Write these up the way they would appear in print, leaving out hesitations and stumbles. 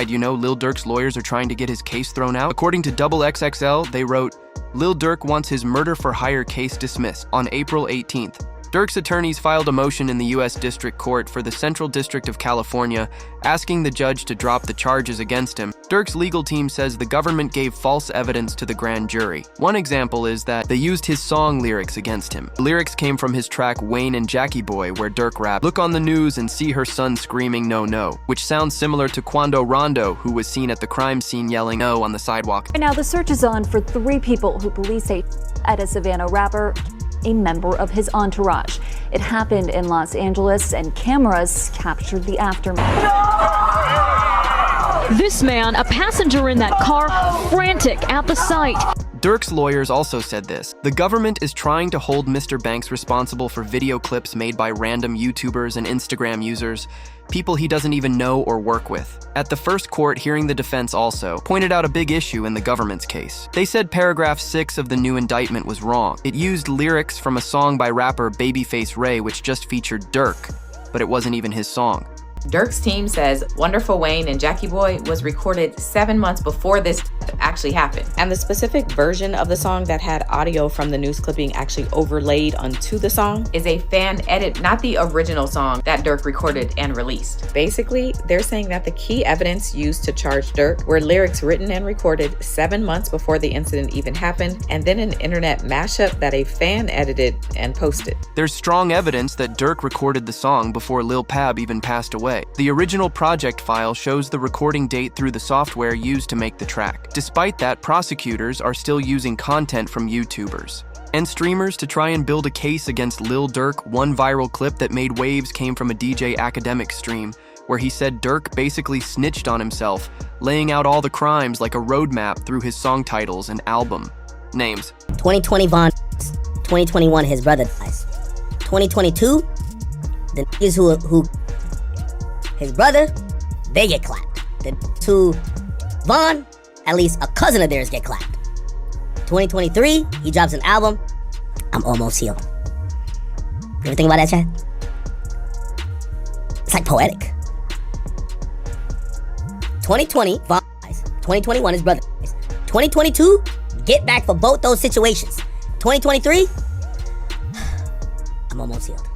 You know, Lil Durk's lawyers are trying to get his case thrown out. According to XXL, they wrote, Lil Durk wants his murder-for-hire case dismissed on April 18th. Durk's attorneys filed a motion in the U.S. District Court for the Central District of California, asking the judge to drop the charges against him. Durk's legal team says the government gave false evidence to the grand jury. One example is that they used his song lyrics against him. The lyrics came from his track Wayne and Jackie Boy, where Durk rapped, "Look on the news and see her son screaming no, no," which sounds similar to Quando Rondo, who was seen at the crime scene yelling no on the sidewalk. Now the search is on for 3 people who police say at a Savannah rapper, a member of his entourage. It happened in Los Angeles, and cameras captured the aftermath. This man, a passenger in that car, frantic at the sight. Durk's lawyers also said this. The government is trying to hold Mr. Banks responsible for video clips made by random YouTubers and Instagram users, people he doesn't even know or work with. At the first court hearing, the defense also pointed out a big issue in the government's case. They said paragraph 6 of the new indictment was wrong. It used lyrics from a song by rapper Babyface Ray, which just featured Durk, but it wasn't even his song. Durk's team says Wonderful Wayne and Jackie Boy was recorded 7 months before this actually happened. And the specific version of the song that had audio from the news clipping actually overlaid onto the song is a fan edit, not the original song that Durk recorded and released. Basically, they're saying that the key evidence used to charge Durk were lyrics written and recorded 7 months before the incident even happened, and then an internet mashup that a fan edited and posted. There's strong evidence that Durk recorded the song before Lil Pab even passed away. The original project file shows the recording date through the software used to make the track. Despite that, prosecutors are still using content from YouTubers and streamers to try and build a case against Lil Durk. One viral clip that made waves came from a DJ Academic stream, where he said Durk basically snitched on himself, laying out all the crimes like a roadmap through his song titles and album names. 2020 Von, 2021 his brother dies. 2022, the niggas who his brother, they get clapped. The two Von, at least a cousin of theirs get clapped. 2023, he drops an album, I'm almost healed. You ever think about that, chat? It's like poetic. 2020, Von dies. 2021, his brother dies. 2022, get back for both those situations. 2023, I'm almost healed.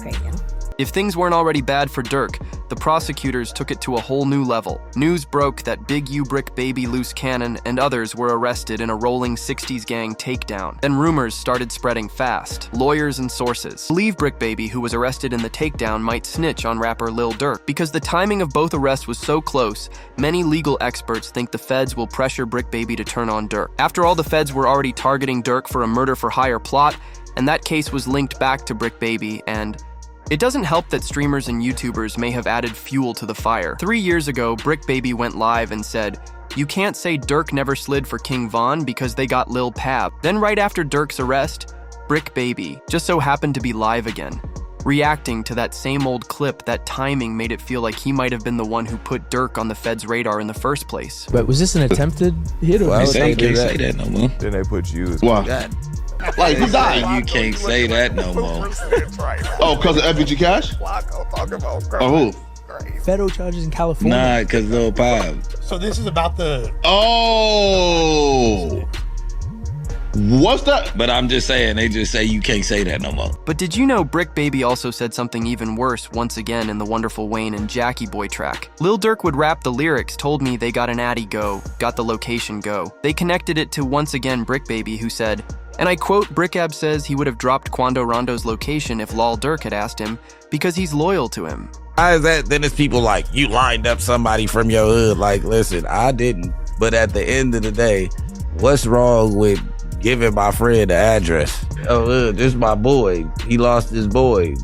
Crazy, huh? If things weren't already bad for Durk, the prosecutors took it to a whole new level. News broke that Big U Brick Baby, Loose Cannon, and others were arrested in a rolling 60s gang takedown. Then rumors started spreading fast. Lawyers and sources believe Brick Baby, who was arrested in the takedown, might snitch on rapper Lil Durk. Because the timing of both arrests was so close, many legal experts think the feds will pressure Brick Baby to turn on Durk. After all, the feds were already targeting Durk for a murder-for-hire plot, and that case was linked back to Brick Baby, and it doesn't help that streamers and YouTubers may have added fuel to the fire. 3 years ago, Brick Baby went live and said, "You can't say Durk never slid for King Von because they got Lil Pab." Then right after Durk's arrest, Brick Baby just so happened to be live again, reacting to that same old clip. That timing made it feel like he might have been the one who put Durk on the feds' radar in the first place. But was this an attempted hit? Or Well, they can't say that no more. Then they put you as Why? God. Like, who died? You can't say that no more. Oh, because of FBG Cash? Oh, who? Federal charges in California. Nah, because Lil Pab. So this is about the... Oh! What's that? But I'm just saying, they just say you can't say that no more. But did you know Brick Baby also said something even worse once again in the Wonderful Wayne and Jackie Boy track? Lil Durk would rap the lyrics, "Told me they got an addy go, got the location go." They connected it to once again Brick Baby, who said, and I quote, "Brickab says he would have dropped Quando Rondo's location if Lil Durk had asked him because he's loyal to him." Why is that? Then it's people like, you lined up somebody from your hood. Like, listen, I didn't. But at the end of the day, what's wrong with giving my friend the address? Oh, this is my boy. He lost his boy.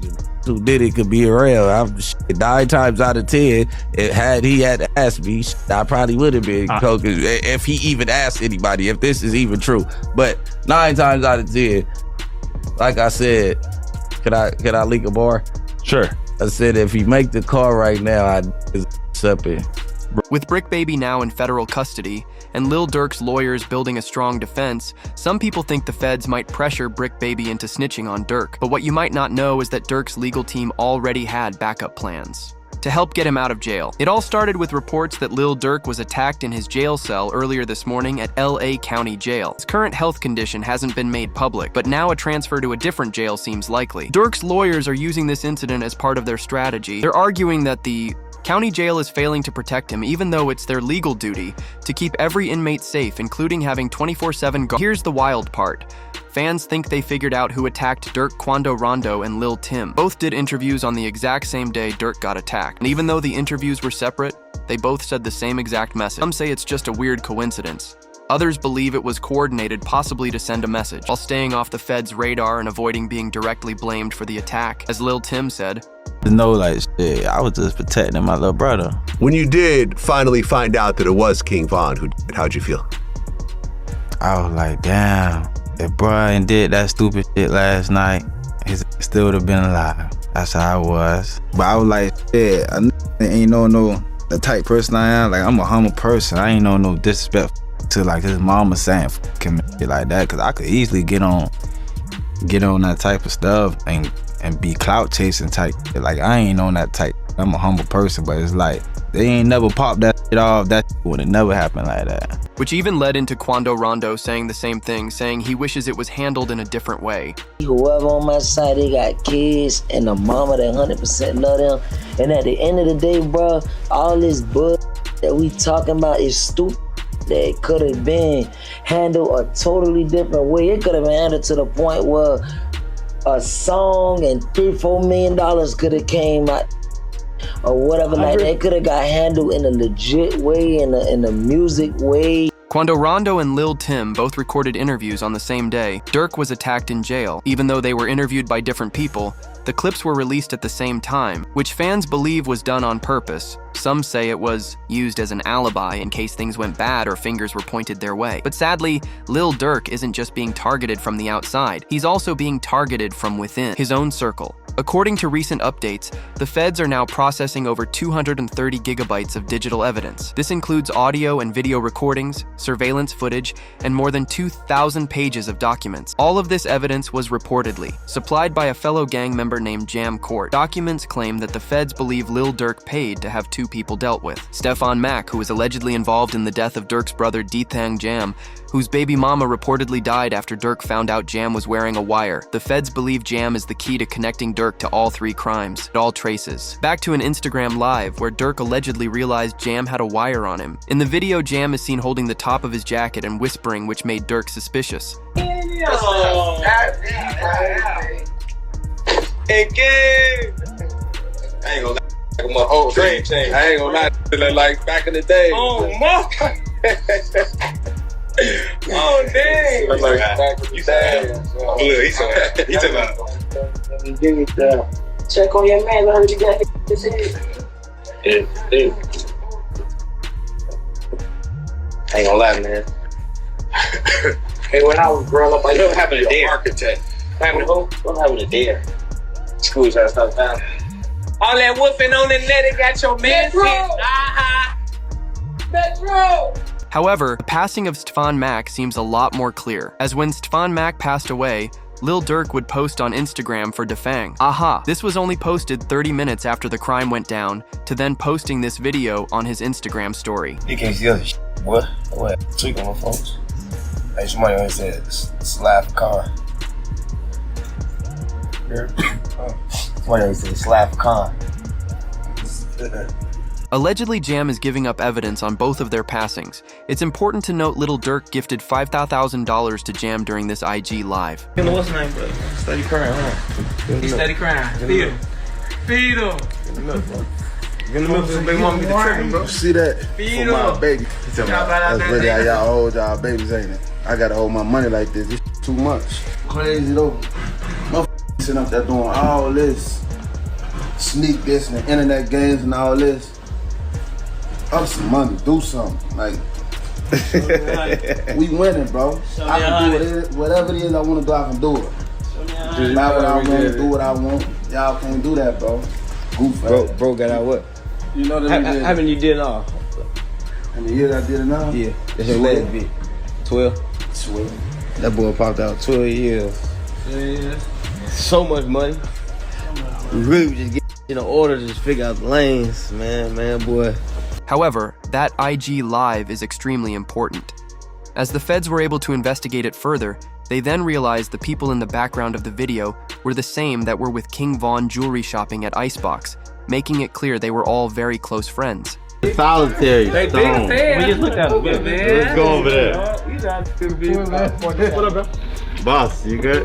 Who did it could be around. 9 times out of 10, had he had asked me, I probably would have been coke if he even asked anybody, if this is even true. But 9 times out of 10, like I said, can I leak a bar? Sure. I said if he make the call right now, I'd up it. With Brick Baby now in federal custody and Lil Durk's lawyers building a strong defense, some people think the feds might pressure Brick Baby into snitching on Durk. But what you might not know is that Durk's legal team already had backup plans. to help get him out of jail. It all started with reports that Lil Durk was attacked in his jail cell earlier this morning at LA County Jail. His current health condition hasn't been made public, but now a transfer to a different jail seems likely. Durk's lawyers are using this incident as part of their strategy. They're arguing that the county jail is failing to protect him, even though it's their legal duty to keep every inmate safe, including having 24/7 guard. Here's the wild part. Fans think they figured out who attacked Durk, Quando Rondo, and Lil Tim. Both did interviews on the exact same day Durk got attacked. And even though the interviews were separate, they both said the same exact message. Some say it's just a weird coincidence. Others believe it was coordinated, possibly to send a message, while staying off the feds' radar and avoiding being directly blamed for the attack. As Lil Tim said, No, like, shit, I was just protecting my little brother. When you did finally find out that it was King Von who did it, how'd you feel? I was like, damn, if Brian did that stupid shit last night, he still would have been alive. That's how I was. But I was like, shit, I ain't no the type person I am. Like, I'm a humble person. I ain't no disrespect to like his mama saying fuck him and shit like that. Cause I could easily get on that type of stuff and be clout chasing type. Like, I ain't on that type. I'm a humble person, but it's like, they ain't never popped that shit off. That would have never happened like that. Which even led into Quando Rondo saying the same thing, saying he wishes it was handled in a different way. Whoever on my side, they got kids and a mama that 100% love them. And at the end of the day, bro, all this bull that we talking about is stupid. That could have been handled a totally different way. It could have been handled to the point where a song and $3-4 million could have came out or whatever like that. It could have got handled in a legit way, in a music way. Quando Rondo and Lil Tim both recorded interviews on the same day. Durk was attacked in jail. Even though they were interviewed by different people, the clips were released at the same time, which fans believe was done on purpose. Some say it was used as an alibi in case things went bad or fingers were pointed their way. But sadly, Lil Durk isn't just being targeted from the outside, he's also being targeted from within, his own circle. According to recent updates, the feds are now processing over 230 gigabytes of digital evidence. This includes audio and video recordings, surveillance footage, and more than 2,000 pages of documents. All of this evidence was reportedly supplied by a fellow gang member named Jam Court. Documents claim that the feds believe Lil Durk paid to have two people dealt with. Stefan Mack, who was allegedly involved in the death of Durk's brother Dethang Jam, whose baby mama reportedly died after Durk found out Jam was wearing a wire. The feds believe Jam is the key to connecting Durk to all three crimes. It all traces back to an Instagram live where Durk allegedly realized Jam had a wire on him. In the video, Jam is seen holding the top of his jacket and whispering, which made Durk suspicious. Hey, kid! I ain't gonna lie, my whole dream changed. I ain't gonna lie, like back in the day. Oh, my! Oh, dang! Like back in the day. Look, he took out. Check on your man, I heard you got his head. Yeah. I ain't gonna lie, man. Hey, when I was growing up, I don't have a dare. Architect. What happened to dare? School trying to stop down. All that whooping on the net, it got your man Metro! However, the passing of Stefan Mack seems a lot more clear, as when Stefan Mack passed away, Lil Durk would post on Instagram for Defang. Aha! This was only posted 30 minutes after the crime went down, to then posting this video on his Instagram story. You can't see other shit, boy. What? Tweak on my phones. Hey, somebody always said, slap a car. Somebody always said, slap a car. Allegedly, Jam is giving up evidence on both of their passings. It's important to note Lil Durk gifted $5,000 to Jam during this IG live. You know what's his name, bro? Steady crying, huh? He's steady crying. Feed him. Feed him. Give him milk, bro. Give him milk so they want me to trick him, bro. You see that? Feed for my baby. That's really how y'all hold y'all babies, ain't it? I gotta hold my money like this. This too much. Crazy though. My sitting up there doing all this. Sneak this and the internet games and all this. Up some money, do something. Like, we winning, bro. I can do whatever it is I want to do, I can do it. Just buy what I want, do what I want. Y'all can't do that, bro. Goof Bro got out what? You know that how many you did now? How many years I did it now? Yeah, that's your last bit. 12? 12. That boy popped out 12 years. Yeah. So much money. We really was just getting in order to just figure out the lanes, man, boy. However, that IG Live is extremely important. As the feds were able to investigate it further, they then realized the people in the background of the video were the same that were with King Von jewelry shopping at Icebox, making it clear they were all very close friends. Solitary stone. We just looked at him, man. Let's go over there. What up, bro? Boss, you good?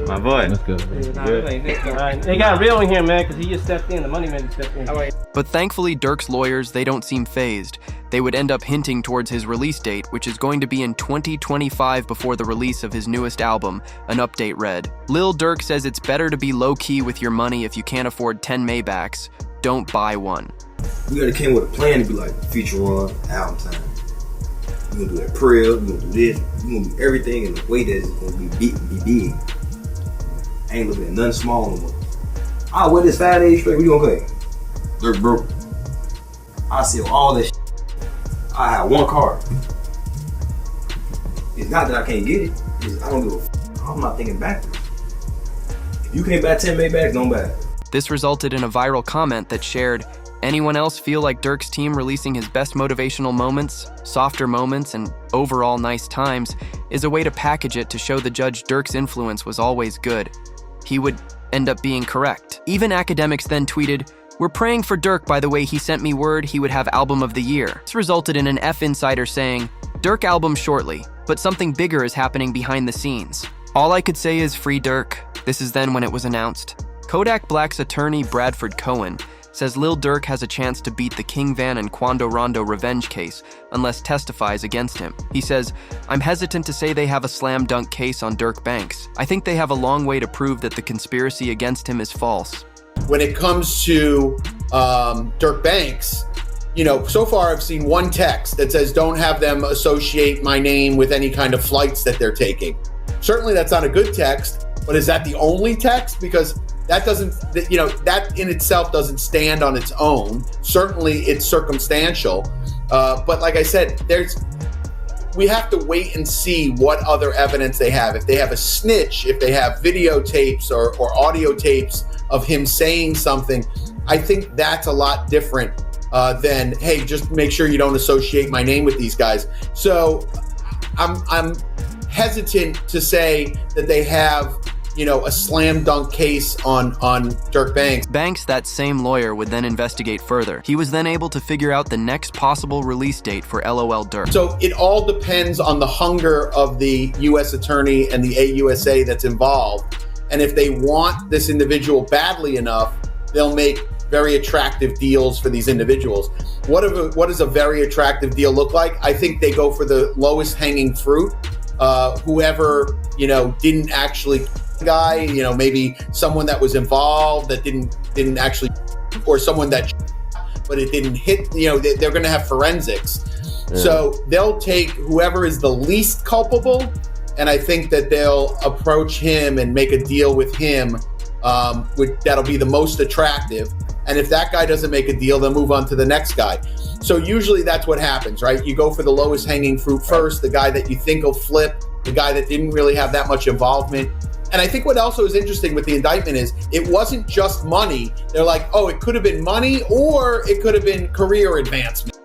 My boy. Let's go. They got real in here, man, because he just stepped in. The money man just stepped in. But thankfully, Durk's lawyers, they don't seem fazed. They would end up hinting towards his release date, which is going to be in 2025 before the release of his newest album. An update read, Lil Durk says it's better to be low-key with your money if you can't afford 10 Maybachs. Don't buy one. We already came with a plan to be like feature run, album time. We're gonna do that prayer, we're gonna do this, we're gonna do everything in a way that it's gonna be big. I ain't looking at nothing small no more. I'll wear this 5 days straight, we doing okay. Durk broke. I sell all this shit. I have one car. It's not that I can't get it, it's I don't give a f. I'm not thinking backwards. If you can't buy 10 Maybachs, don't buy it. This resulted in a viral comment that shared, anyone else feel like Durk's team releasing his best motivational moments, softer moments, and overall nice times is a way to package it to show the judge Durk's influence was always good? He would end up being correct. Even academics then tweeted, we're praying for Durk, by the way, he sent me word he would have album of the year. This resulted in an F Insider saying, Durk album shortly, but something bigger is happening behind the scenes. All I could say is free Durk. This is then when it was announced. Kodak Black's attorney Bradford Cohen says Lil Durk has a chance to beat the King Van and Quando Rondo revenge case unless testifies against him. He says, I'm hesitant to say they have a slam dunk case on Durk Banks. I think they have a long way to prove that the conspiracy against him is false. When it comes to Durk Banks, you know, so far I've seen one text that says don't have them associate my name with any kind of flights that they're taking. Certainly that's not a good text, but is that the only text? Because that doesn't, you know, that in itself doesn't stand on its own. Certainly it's circumstantial. But like I said, we have to wait and see what other evidence they have. If they have a snitch, if they have videotapes or audio tapes of him saying something, I think that's a lot different than, hey, just make sure you don't associate my name with these guys. So I'm hesitant to say that they have, you know, a slam dunk case on Durk Banks. Banks, that same lawyer, would then investigate further. He was then able to figure out the next possible release date for LOL Durk. So it all depends on the hunger of the U.S. attorney and the AUSA that's involved. And if they want this individual badly enough, they'll make very attractive deals for these individuals. What does a very attractive deal look like? I think they go for the lowest hanging fruit. Whoever, you know, didn't actually guy, you know, maybe someone that was involved that didn't actually, or someone that, but it didn't hit, you know, they're going to have forensics. Yeah. So they'll take whoever is the least culpable, and I think that they'll approach him and make a deal with him, that'll be the most attractive. And if that guy doesn't make a deal, they'll move on to the next guy. So usually that's what happens, right? You go for the lowest hanging fruit first, the guy that you think will flip, the guy that didn't really have that much involvement. And I think what also is interesting with the indictment is it wasn't just money. They're like, oh, it could have been money or it could have been career advancement.